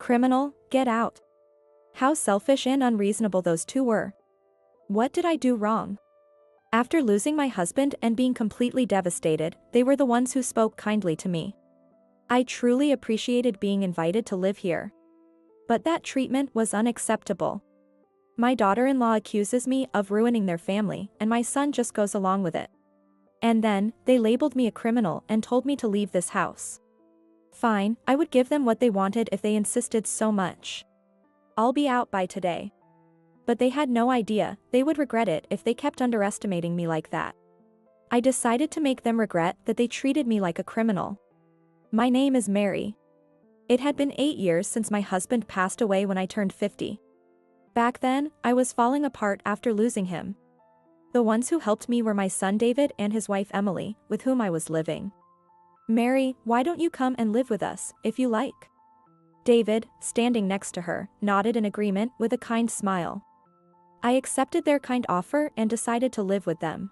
Criminal, get out. How selfish and unreasonable those two were. What did I do wrong? After losing my husband and being completely devastated, they were the ones who spoke kindly to me. I truly appreciated being invited to live here. But that treatment was unacceptable. My daughter-in-law accuses me of ruining their family, and my son just goes along with it. And then, they labeled me a criminal and told me to leave this house. Fine, I would give them what they wanted if they insisted so much. I'll be out by today. But they had no idea, they would regret it if they kept underestimating me like that. I decided to make them regret that they treated me like a criminal. My name is Mary. It had been 8 years since my husband passed away when I turned 50. Back then, I was falling apart after losing him. The ones who helped me were my son David and his wife Emily, with whom I was living. Mary, why don't you come and live with us, if you like? David, standing next to her, nodded in agreement with a kind smile. I accepted their kind offer and decided to live with them.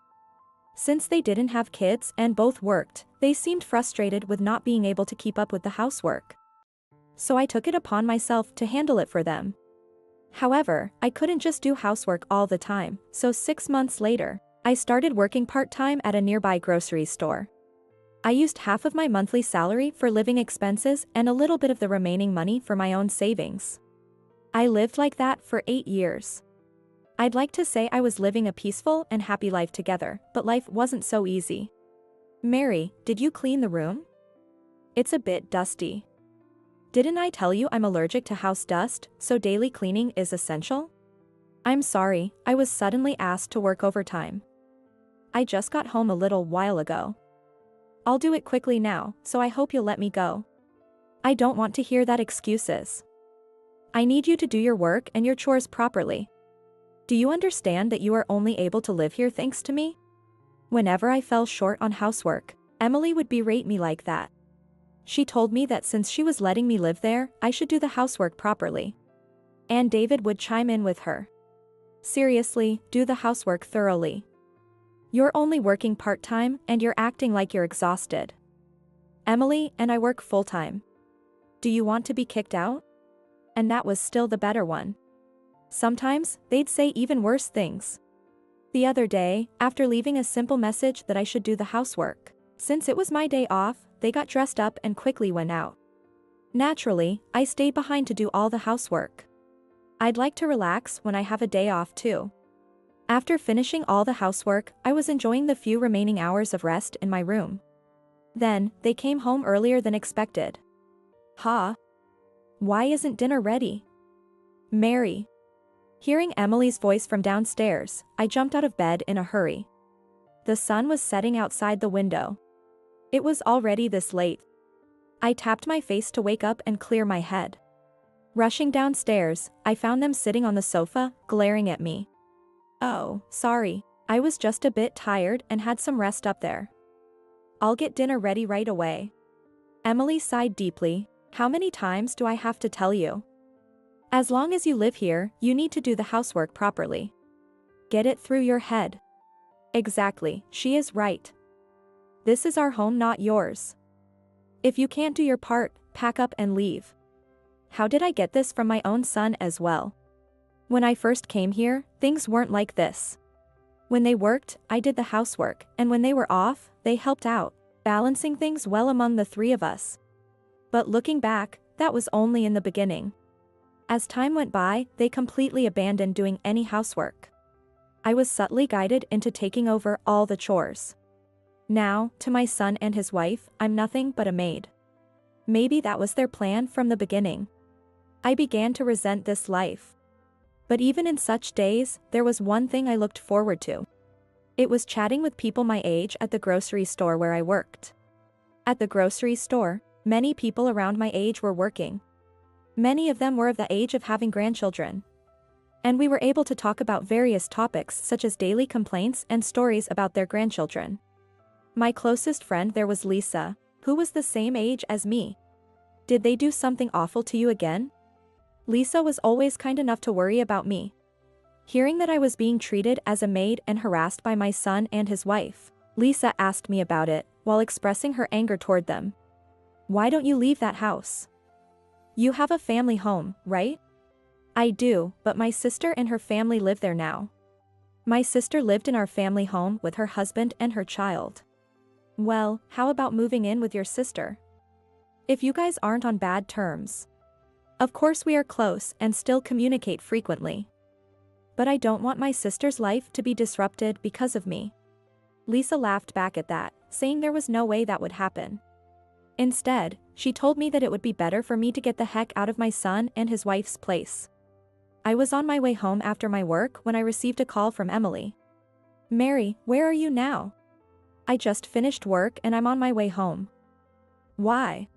Since they didn't have kids and both worked, they seemed frustrated with not being able to keep up with the housework. So I took it upon myself to handle it for them. However, I couldn't just do housework all the time, so 6 months later, I started working part-time at a nearby grocery store. I used half of my monthly salary for living expenses and a little bit of the remaining money for my own savings. I lived like that for 8 years. I'd like to say I was living a peaceful and happy life together, but life wasn't so easy. Mary, did you clean the room? It's a bit dusty. Didn't I tell you I'm allergic to house dust, so daily cleaning is essential? I'm sorry, I was suddenly asked to work overtime. I just got home a little while ago. I'll do it quickly now, so I hope you'll let me go. I don't want to hear that excuses. I need you to do your work and your chores properly. Do you understand that you are only able to live here thanks to me? Whenever I fell short on housework, Emily would berate me like that. She told me that since she was letting me live there, I should do the housework properly. And David would chime in with her. Seriously, do the housework thoroughly. You're only working part-time and you're acting like you're exhausted. Emily and I work full-time. Do you want to be kicked out? And that was still the better one. Sometimes, they'd say even worse things. The other day, after leaving a simple message that I should do the housework, since it was my day off, they got dressed up and quickly went out. Naturally, I stayed behind to do all the housework. I'd like to relax when I have a day off too. After finishing all the housework, I was enjoying the few remaining hours of rest in my room. Then, they came home earlier than expected. Huh? Why isn't dinner ready? Mary. Hearing Emily's voice from downstairs, I jumped out of bed in a hurry. The sun was setting outside the window. It was already this late. I tapped my face to wake up and clear my head. Rushing downstairs, I found them sitting on the sofa, glaring at me. Oh, sorry, I was just a bit tired and had some rest up there. I'll get dinner ready right away. Emily sighed deeply. How many times do I have to tell you? As long as you live here, you need to do the housework properly. Get it through your head. Exactly, she is right. This is our home, not yours. If you can't do your part, pack up and leave. How did I get this from my own son as well? When I first came here, things weren't like this. When they worked, I did the housework, and when they were off, they helped out, balancing things well among the three of us. But looking back, that was only in the beginning. As time went by, they completely abandoned doing any housework. I was subtly guided into taking over all the chores. Now, to my son and his wife, I'm nothing but a maid. Maybe that was their plan from the beginning. I began to resent this life. But even in such days, there was one thing I looked forward to. It was chatting with people my age at the grocery store where I worked. At the grocery store, many people around my age were working. Many of them were of the age of having grandchildren. And we were able to talk about various topics such as daily complaints and stories about their grandchildren. My closest friend there was Lisa, who was the same age as me. Did they do something awful to you again? Lisa was always kind enough to worry about me. Hearing that I was being treated as a maid and harassed by my son and his wife, Lisa asked me about it, while expressing her anger toward them. Why don't you leave that house? You have a family home, right? I do, but my sister and her family live there now. My sister lived in our family home with her husband and her child. Well, how about moving in with your sister? If you guys aren't on bad terms. Of course we are close and still communicate frequently. But I don't want my sister's life to be disrupted because of me. Lisa laughed back at that, saying there was no way that would happen. Instead, she told me that it would be better for me to get the heck out of my son and his wife's place. I was on my way home after my work when I received a call from Emily. Mary, where are you now? I just finished work and I'm on my way home. Why?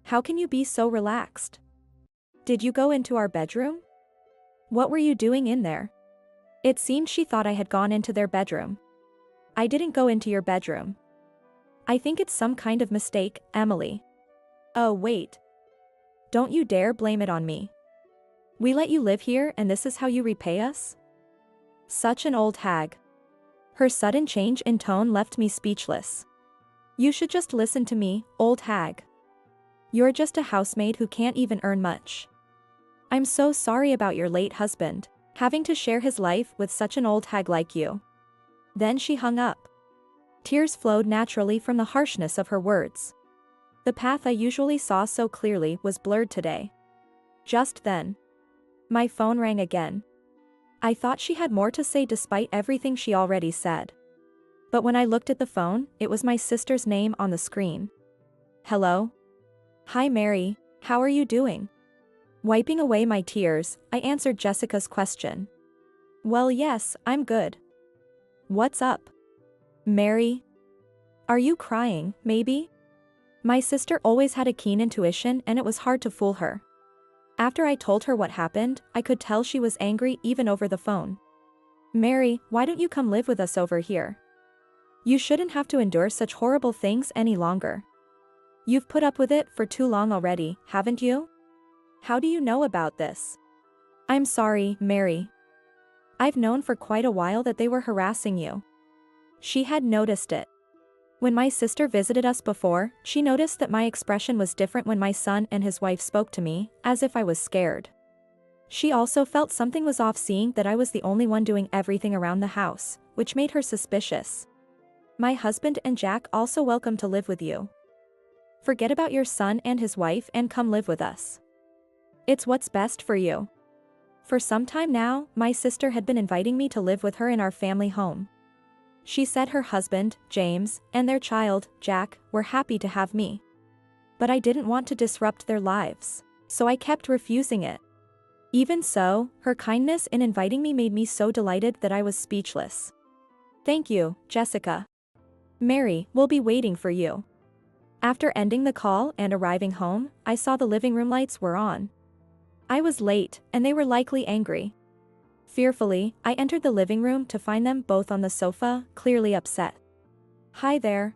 How can you be so relaxed? Did you go into our bedroom? What were you doing in there? It seemed she thought I had gone into their bedroom. I didn't go into your bedroom. I think it's some kind of mistake, Emily. Oh wait. Don't you dare blame it on me. We let you live here and this is how you repay us? Such an old hag. Her sudden change in tone left me speechless. You should just listen to me, old hag. You're just a housemaid who can't even earn much. I'm so sorry about your late husband, having to share his life with such an old hag like you. Then she hung up. Tears flowed naturally from the harshness of her words. The path I usually saw so clearly was blurred today. Just then, my phone rang again. I thought she had more to say despite everything she already said. But when I looked at the phone, it was my sister's name on the screen. Hello? Hi Mary, how are you doing? Wiping away my tears, I answered Jessica's question. Well yes, I'm good. What's up? Mary? Are you crying, maybe? My sister always had a keen intuition and it was hard to fool her. After I told her what happened, I could tell she was angry even over the phone. Mary, why don't you come live with us over here? You shouldn't have to endure such horrible things any longer. You've put up with it for too long already, haven't you? How do you know about this? I'm sorry, Mary. I've known for quite a while that they were harassing you. She had noticed it. When my sister visited us before, she noticed that my expression was different when my son and his wife spoke to me, as if I was scared. She also felt something was off seeing that I was the only one doing everything around the house, which made her suspicious. My husband and Jack also welcome to live with you. Forget about your son and his wife and come live with us. It's what's best for you. For some time now, my sister had been inviting me to live with her in our family home. She said her husband, James, and their child, Jack, were happy to have me. But I didn't want to disrupt their lives, so I kept refusing it. Even so, her kindness in inviting me made me so delighted that I was speechless. Thank you, Jessica. Mary, we'll be waiting for you. After ending the call and arriving home, I saw the living room lights were on. I was late, and they were likely angry. Fearfully, I entered the living room to find them both on the sofa, clearly upset. Hi there.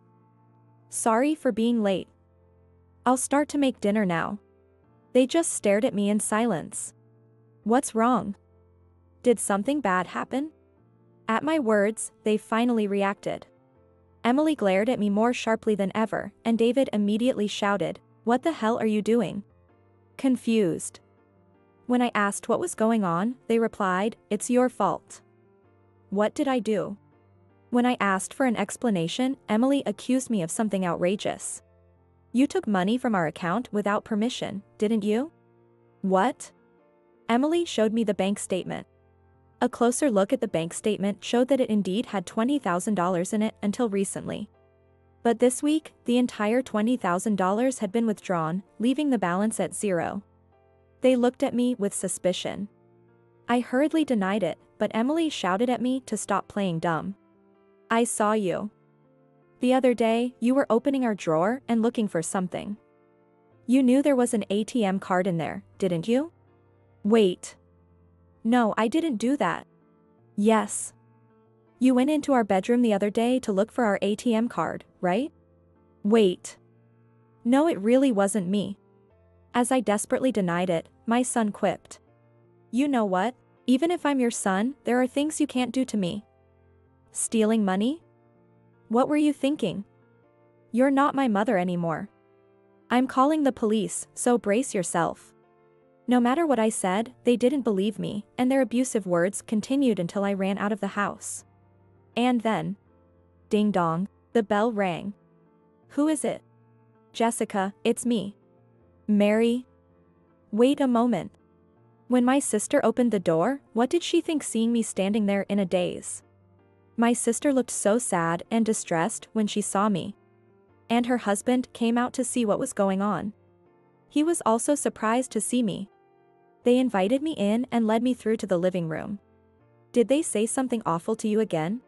Sorry for being late. I'll start to make dinner now. They just stared at me in silence. What's wrong? Did something bad happen? At my words, they finally reacted. Emily glared at me more sharply than ever, and David immediately shouted, "What the hell are you doing?" Confused. When I asked what was going on, they replied, "It's your fault." What did I do? When I asked for an explanation, Emily accused me of something outrageous. You took money from our account without permission, didn't you? What? Emily showed me the bank statement. A closer look at the bank statement showed that it indeed had $20,000 in it until recently. But this week, the entire $20,000 had been withdrawn, leaving the balance at zero. They looked at me with suspicion. I hurriedly denied it, but Emily shouted at me to stop playing dumb. I saw you. The other day, you were opening our drawer and looking for something. You knew there was an ATM card in there, didn't you? Wait. No, I didn't do that. Yes. You went into our bedroom the other day to look for our ATM card, right? Wait. No, it really wasn't me. As I desperately denied it, my son quipped. You know what? Even if I'm your son, there are things you can't do to me. Stealing money? What were you thinking? You're not my mother anymore. I'm calling the police, so brace yourself. No matter what I said, they didn't believe me, and their abusive words continued until I ran out of the house. And then, ding dong, the bell rang. Who is it? Jessica, it's me. Mary? Wait a moment. When my sister opened the door, what did she think seeing me standing there in a daze? My sister looked so sad and distressed when she saw me. And her husband came out to see what was going on. He was also surprised to see me. They invited me in and led me through to the living room. Did they say something awful to you again?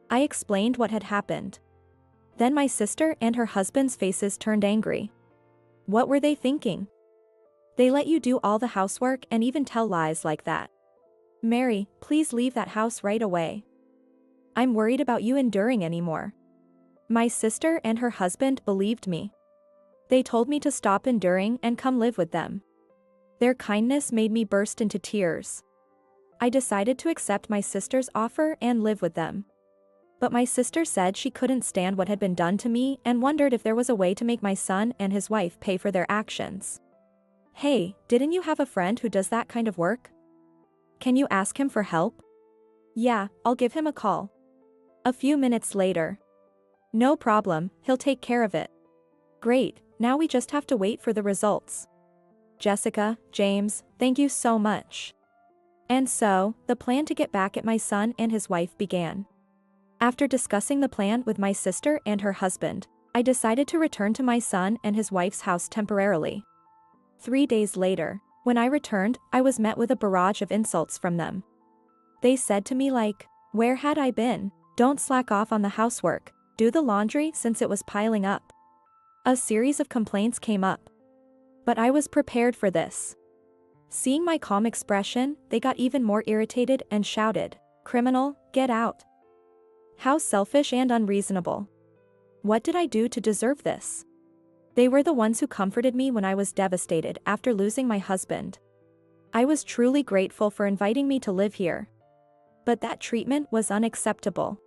I explained what had happened. Then my sister and her husband's faces turned angry. What were they thinking? They let you do all the housework and even tell lies like that. Mary, please leave that house right away. I'm worried about you enduring anymore. My sister and her husband believed me. They told me to stop enduring and come live with them. Their kindness made me burst into tears. I decided to accept my sister's offer and live with them. But my sister said she couldn't stand what had been done to me and wondered if there was a way to make my son and his wife pay for their actions. Hey, didn't you have a friend who does that kind of work? Can you ask him for help? Yeah, I'll give him a call. A few minutes later. No problem, he'll take care of it. Great, now we just have to wait for the results. Jessica, James, thank you so much. And so, the plan to get back at my son and his wife began. After discussing the plan with my sister and her husband, I decided to return to my son and his wife's house temporarily. 3 days later, when I returned, I was met with a barrage of insults from them. They said to me like, where had I been? Don't slack off on the housework, do the laundry since it was piling up. A series of complaints came up. But I was prepared for this. Seeing my calm expression, they got even more irritated and shouted, criminal, get out. How selfish and unreasonable. What did I do to deserve this? They were the ones who comforted me when I was devastated after losing my husband. I was truly grateful for inviting me to live here. But that treatment was unacceptable.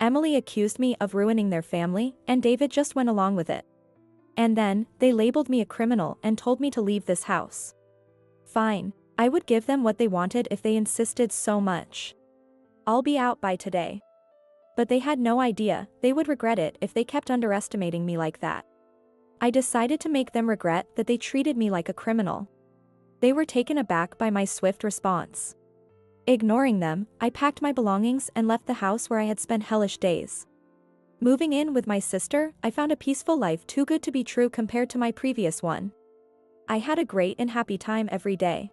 Emily accused me of ruining their family, and David just went along with it. And then, they labeled me a criminal and told me to leave this house. Fine, I would give them what they wanted if they insisted so much. I'll be out by today. But they had no idea they would regret it if they kept underestimating me like that. I decided to make them regret that they treated me like a criminal. They were taken aback by my swift response. Ignoring them, I packed my belongings and left the house where I had spent hellish days. Moving in with my sister, I found a peaceful life too good to be true compared to my previous one. I had a great and happy time every day.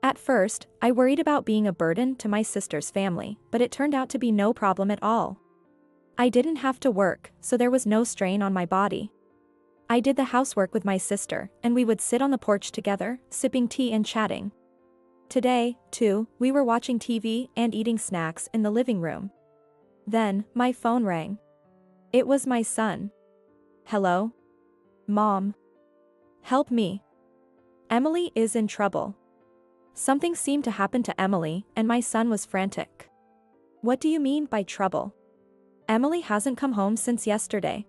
At first, I worried about being a burden to my sister's family, but it turned out to be no problem at all. I didn't have to work, so there was no strain on my body. I did the housework with my sister, and we would sit on the porch together, sipping tea and chatting. Today, too, we were watching TV and eating snacks in the living room. Then, my phone rang. It was my son. Hello? Mom. Help me. Emily is in trouble. Something seemed to happen to Emily, and my son was frantic. What do you mean by trouble? Emily hasn't come home since yesterday.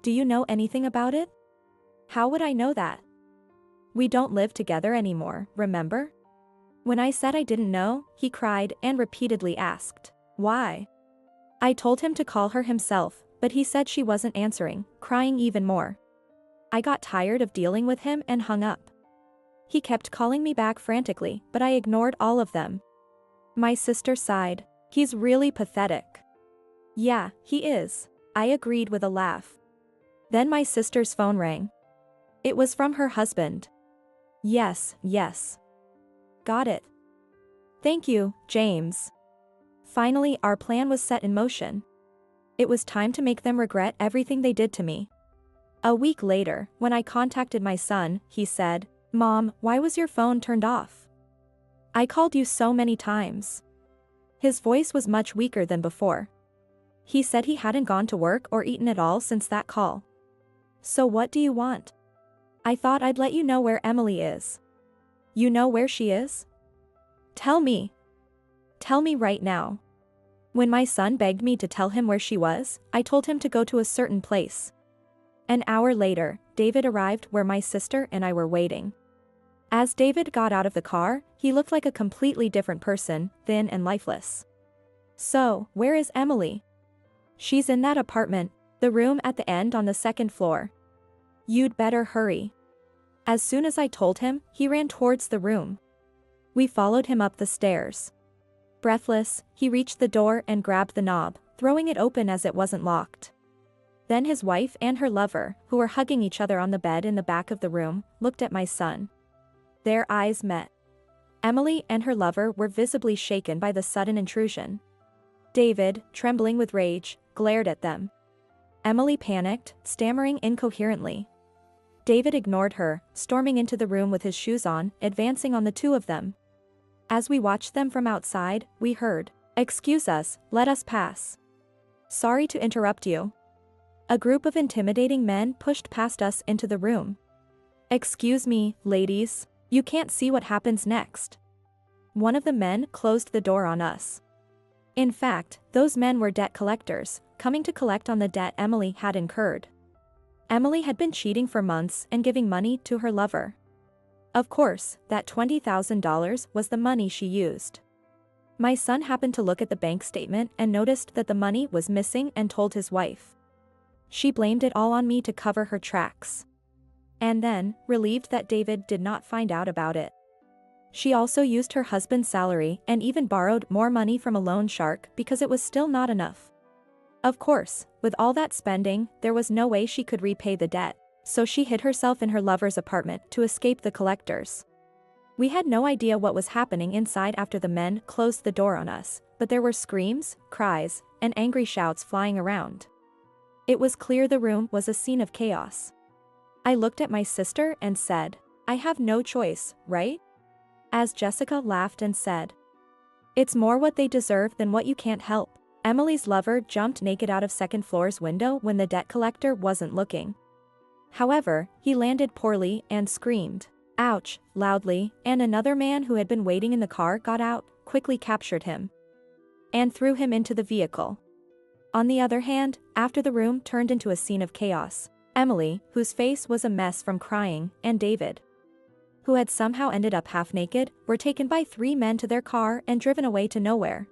Do you know anything about it? How would I know that? We don't live together anymore, remember? When I said I didn't know, he cried and repeatedly asked, why? I told him to call her himself, but he said she wasn't answering, crying even more. I got tired of dealing with him and hung up. He kept calling me back frantically, but I ignored all of them. My sister sighed. He's really pathetic. Yeah, he is. I agreed with a laugh. Then my sister's phone rang. It was from her husband. Yes. Got it. Thank you, James. Finally, our plan was set in motion. It was time to make them regret everything they did to me. A week later, when I contacted my son, he said, Mom, why was your phone turned off? I called you so many times. His voice was much weaker than before. He said he hadn't gone to work or eaten at all since that call. So what do you want? I thought I'd let you know where Emily is. You know where she is? Tell me. Tell me right now. When my son begged me to tell him where she was, I told him to go to a certain place. An hour later, David arrived where my sister and I were waiting. As David got out of the car, he looked like a completely different person, thin and lifeless. "So, where is Emily?" "She's in that apartment, the room at the end on the second floor." "You'd better hurry." As soon as I told him, he ran towards the room. We followed him up the stairs. Breathless, he reached the door and grabbed the knob, throwing it open as it wasn't locked. Then his wife and her lover, who were hugging each other on the bed in the back of the room, looked at my son. Their eyes met. Emily and her lover were visibly shaken by the sudden intrusion. David, trembling with rage, glared at them. Emily panicked, stammering incoherently. David ignored her, storming into the room with his shoes on, advancing on the two of them. As we watched them from outside, we heard, "Excuse us, let us pass. Sorry to interrupt you." A group of intimidating men pushed past us into the room. "Excuse me, ladies. You can't see what happens next." One of the men closed the door on us. In fact, those men were debt collectors, coming to collect on the debt Emily had incurred. Emily had been cheating for months and giving money to her lover. Of course, that $20,000 was the money she used. My son happened to look at the bank statement and noticed that the money was missing and told his wife. She blamed it all on me to cover her tracks. And then, relieved that David did not find out about it. She also used her husband's salary and even borrowed more money from a loan shark because it was still not enough. Of course, with all that spending, there was no way she could repay the debt, so she hid herself in her lover's apartment to escape the collectors. We had no idea what was happening inside after the men closed the door on us, but there were screams, cries, and angry shouts flying around. It was clear the room was a scene of chaos. I looked at my sister and said, "I have no choice, right?" As Jessica laughed and said, "It's more what they deserve than what you can't help." Emily's lover jumped naked out of second floor's window when the debt collector wasn't looking. However, he landed poorly and screamed, "Ouch," loudly, and another man who had been waiting in the car got out, quickly captured him, and threw him into the vehicle. On the other hand, after the room turned into a scene of chaos, Emily, whose face was a mess from crying, and David, who had somehow ended up half naked, were taken by 3 men to their car and driven away to nowhere.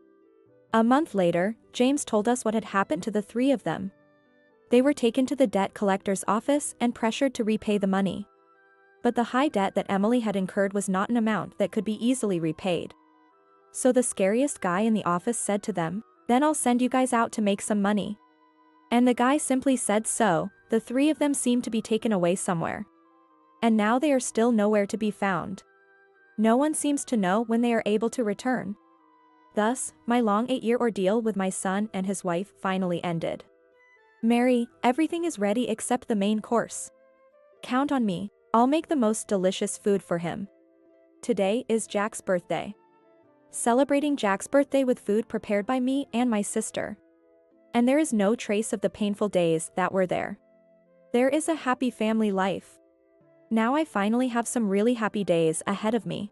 A month later, James told us what had happened to the 3 of them. They were taken to the debt collector's office and pressured to repay the money. But the high debt that Emily had incurred was not an amount that could be easily repaid. So the scariest guy in the office said to them, "Then I'll send you guys out to make some money." And the guy simply said so. The 3 of them seemed to be taken away somewhere. And now they are still nowhere to be found. No one seems to know when they are able to return. Thus, my long 8-year ordeal with my son and his wife finally ended. "Mary, everything is ready except the main course. Count on me, I'll make the most delicious food for him." Today is Jack's birthday. Celebrating Jack's birthday with food prepared by me and my sister. And there is no trace of the painful days that were there. There is a happy family life. Now I finally have some really happy days ahead of me.